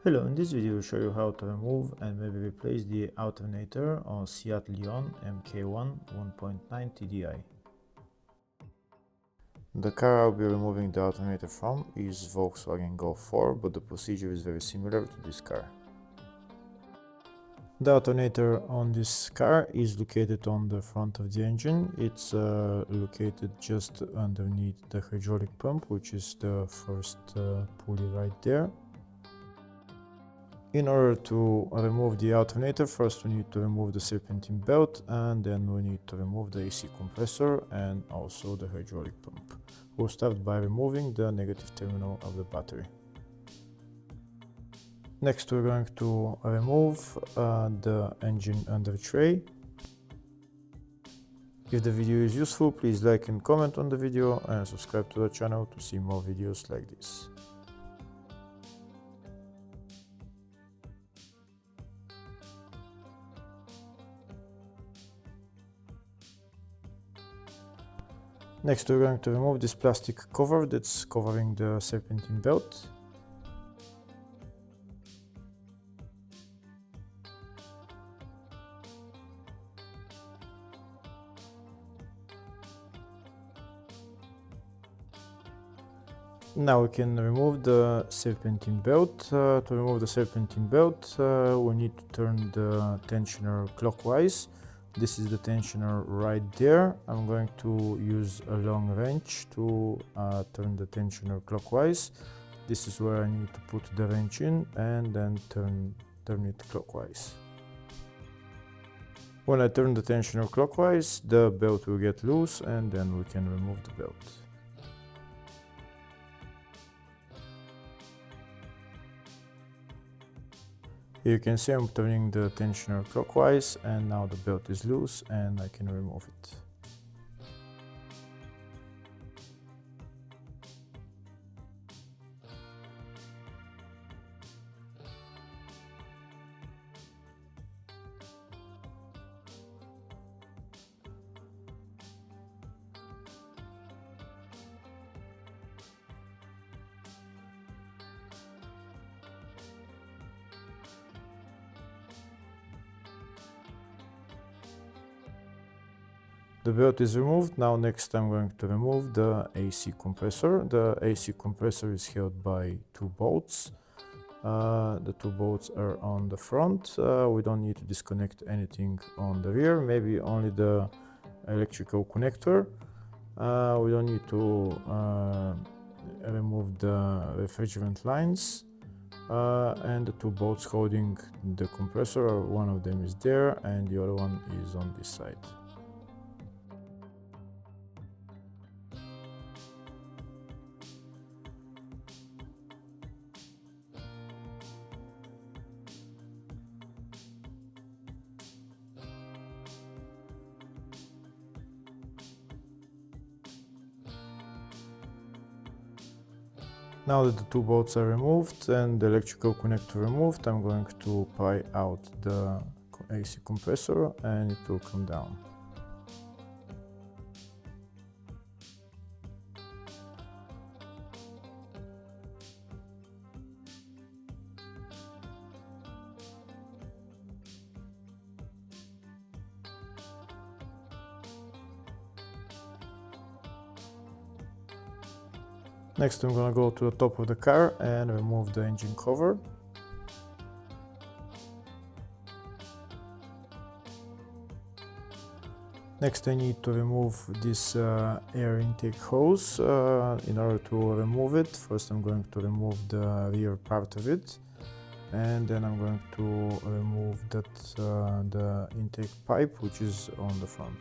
Hello, in this video I'll show you how to remove and maybe replace the alternator on Seat Leon Mk1 1.9 TDI. The car I'll be removing the alternator from is Volkswagen Golf 4, but the procedure is very similar to this car. The alternator on this car is located on the front of the engine. It's located just underneath the hydraulic pump, which is the first pulley right there. In order to remove the alternator, first we need to remove the serpentine belt, and then we need to remove the AC compressor and also the hydraulic pump. We'll start by removing the negative terminal of the battery. Next we're going to remove the engine under tray. If the video is useful, please like and comment on the video and subscribe to the channel to see more videos like this. Next we're going to remove this plastic cover that's covering the serpentine belt. Now we can remove the serpentine belt. To remove the serpentine belt, we need to turn the tensioner clockwise. This is the tensioner right there. I'm going to use a long wrench to turn the tensioner clockwise. This is where I need to put the wrench in and then turn it clockwise. When I turn the tensioner clockwise, the belt will get loose and then we can remove the belt. You can see I'm turning the tensioner clockwise and now the belt is loose and I can remove it. The belt is removed. Now next I'm going to remove the AC compressor. The AC compressor is held by two bolts. The two bolts are on the front. We don't need to disconnect anything on the rear, maybe only the electrical connector. We don't need to remove the refrigerant lines. And the two bolts holding the compressor, one of them is there and the other one is on this side. Now that the two bolts are removed and the electrical connector removed, I'm going to pry out the AC compressor and it will come down. Next I'm gonna go to the top of the car and remove the engine cover. Next I need to remove this air intake hose. In order to remove it, first I'm going to remove the rear part of it and then I'm going to remove the intake pipe which is on the front.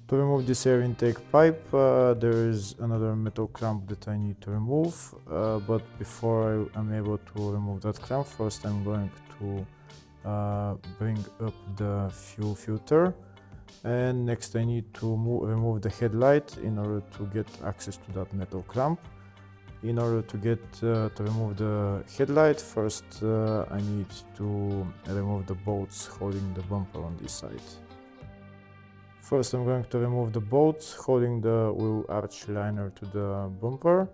To remove this air intake pipe, there is another metal clamp that I need to remove, but before I'm able to remove that clamp, first I'm going to bring up the fuel filter, and next I need to remove the headlight in order to get access to that metal clamp. In order to remove the headlight, first I need to remove the bolts holding the bumper on this side. First I'm going to remove the bolts holding the wheel arch liner to the bumper.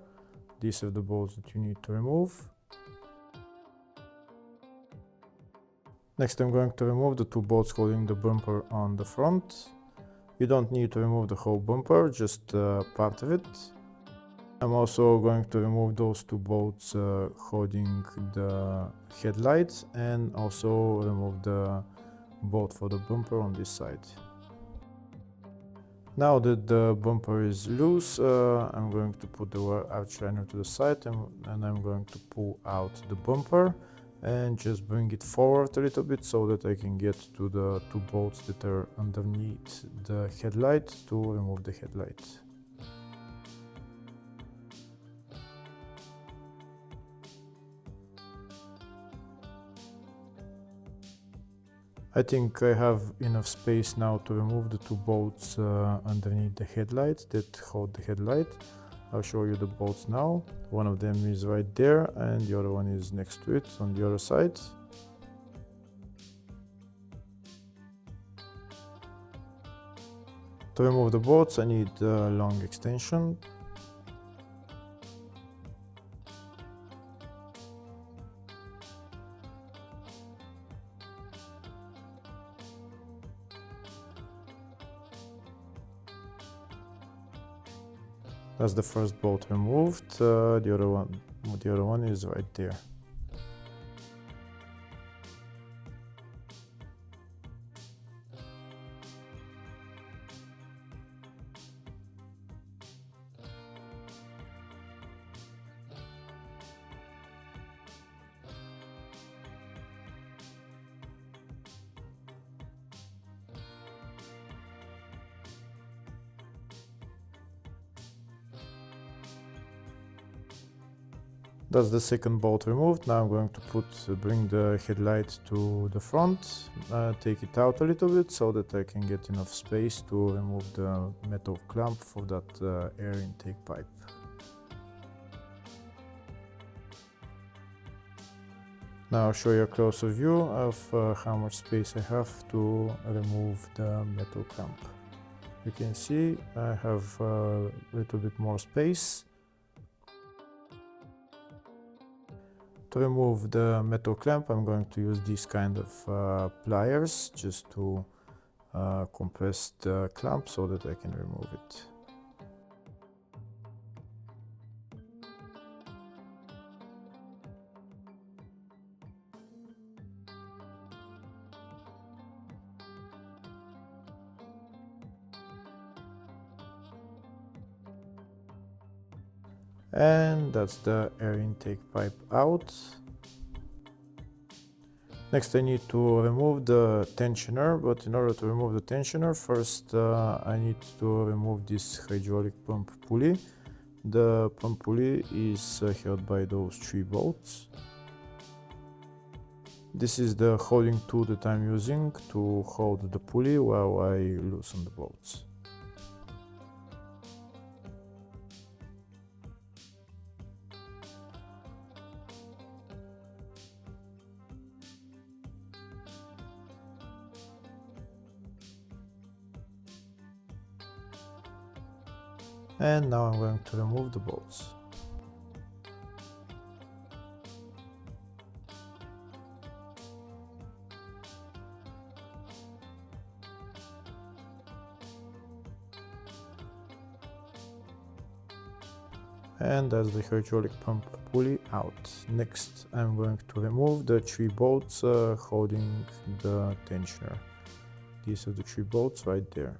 These are the bolts that you need to remove. Next I'm going to remove the two bolts holding the bumper on the front. You don't need to remove the whole bumper, just part of it. I'm also going to remove those two bolts holding the headlights, and also remove the bolt for the bumper on this side. Now that the bumper is loose, I'm going to put the arch liner to the side, and I'm going to pull out the bumper and just bring it forward a little bit so that I can get to the two bolts that are underneath the headlight to remove the headlight. I think I have enough space now to remove the two bolts underneath the headlight that hold the headlight. I'll show you the bolts now. One of them is right there and the other one is next to it on the other side. To remove the bolts I need a long extension. That's the first bolt removed. The other one is right there. That's the second bolt removed. Now I'm going to bring the headlight to the front, take it out a little bit so that I can get enough space to remove the metal clamp for that air intake pipe. Now I'll show you a closer view of how much space I have to remove the metal clamp. You can see I have a little bit more space. To remove the metal clamp, I'm going to use these kind of pliers just to compress the clamp so that I can remove it. And that's the air intake pipe out. Next I need to remove the tensioner, but in order to remove the tensioner, first I need to remove this hydraulic pump pulley. The pump pulley is held by those three bolts. This is the holding tool that I'm using to hold the pulley while I loosen the bolts. And now I'm going to remove the bolts. And that's the hydraulic pump pulley out. Next I'm going to remove the three bolts holding the tensioner. These are the three bolts right there.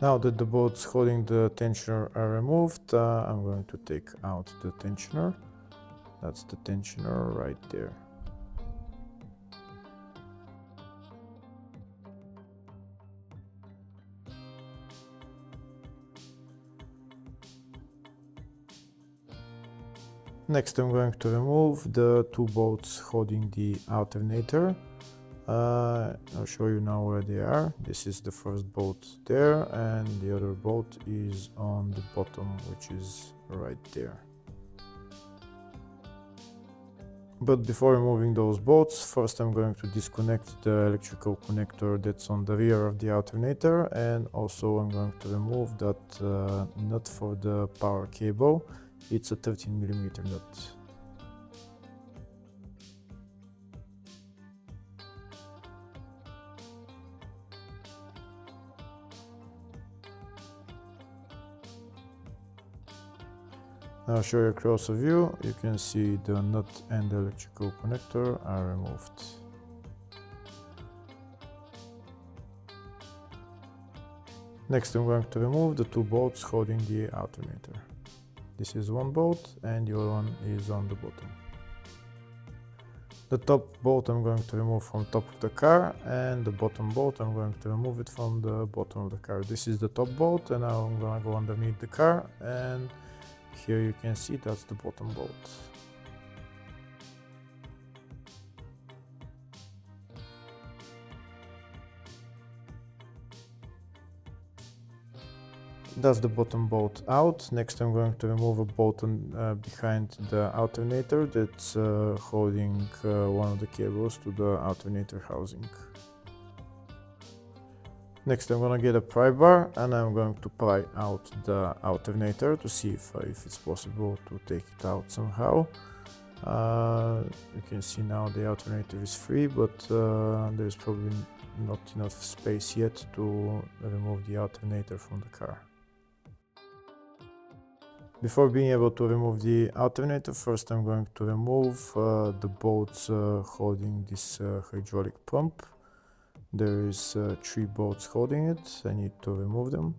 Now that the bolts holding the tensioner are removed, I'm going to take out the tensioner. That's the tensioner right there. Next, I'm going to remove the two bolts holding the alternator. I'll show you now where they are. This is the first bolt there, and the other bolt is on the bottom, which is right there. But before removing those bolts, first I'm going to disconnect the electrical connector that's on the rear of the alternator, and also I'm going to remove that nut for the power cable. It's a 13mm nut. I'll show you a closer view. You can see the nut and the electrical connector are removed. Next, I'm going to remove the two bolts holding the alternator. This is one bolt and the other one is on the bottom. The top bolt I'm going to remove from top of the car, and the bottom bolt I'm going to remove it from the bottom of the car. This is the top bolt, and now I'm going to go underneath the car, and here you can see that's the bottom bolt. That's the bottom bolt out. Next I'm going to remove a bolt behind the alternator that's holding one of the cables to the alternator housing. Next I'm going to get a pry bar and I'm going to pry out the alternator to see if it's possible to take it out somehow. You can see now the alternator is free, but there's probably not enough space yet to remove the alternator from the car. Before being able to remove the alternator, first I'm going to remove the bolts holding this hydraulic pump. There is 3 bolts holding it. I need to remove them.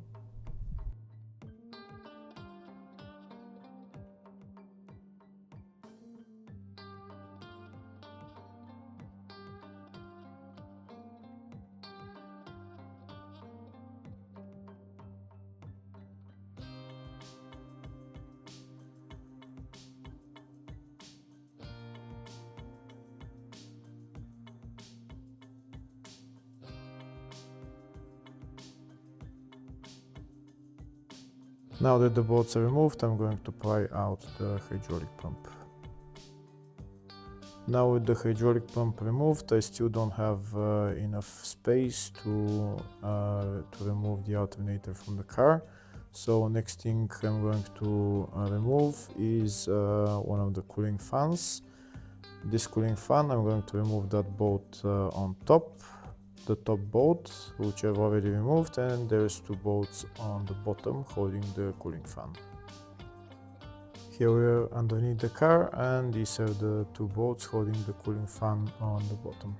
Now that the bolts are removed, I'm going to pry out the hydraulic pump. Now with the hydraulic pump removed, I still don't have enough space to remove the alternator from the car. So next thing I'm going to remove is one of the cooling fans. This cooling fan, I'm going to remove that bolt on top. The top bolt, which I've already removed, and there's 2 bolts on the bottom holding the cooling fan. Here we are underneath the car, and these are the 2 bolts holding the cooling fan on the bottom.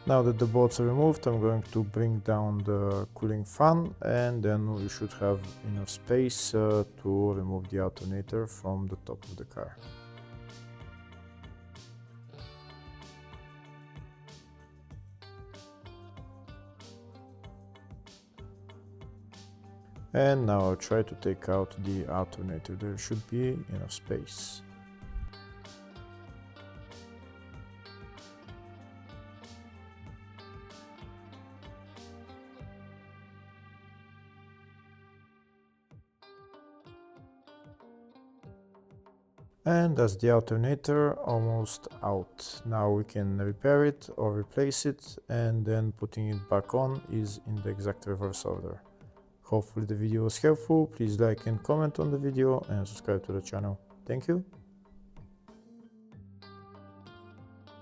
Now that the bolts are removed, I'm going to bring down the cooling fan, and then we should have enough space to remove the alternator from the top of the car. And now I'll try to take out the alternator. There should be enough space. And that's the alternator almost out. Now we can repair it or replace it, and then putting it back on is in the exact reverse order. Hopefully the video was helpful. Please like and comment on the video and subscribe to the channel. Thank you.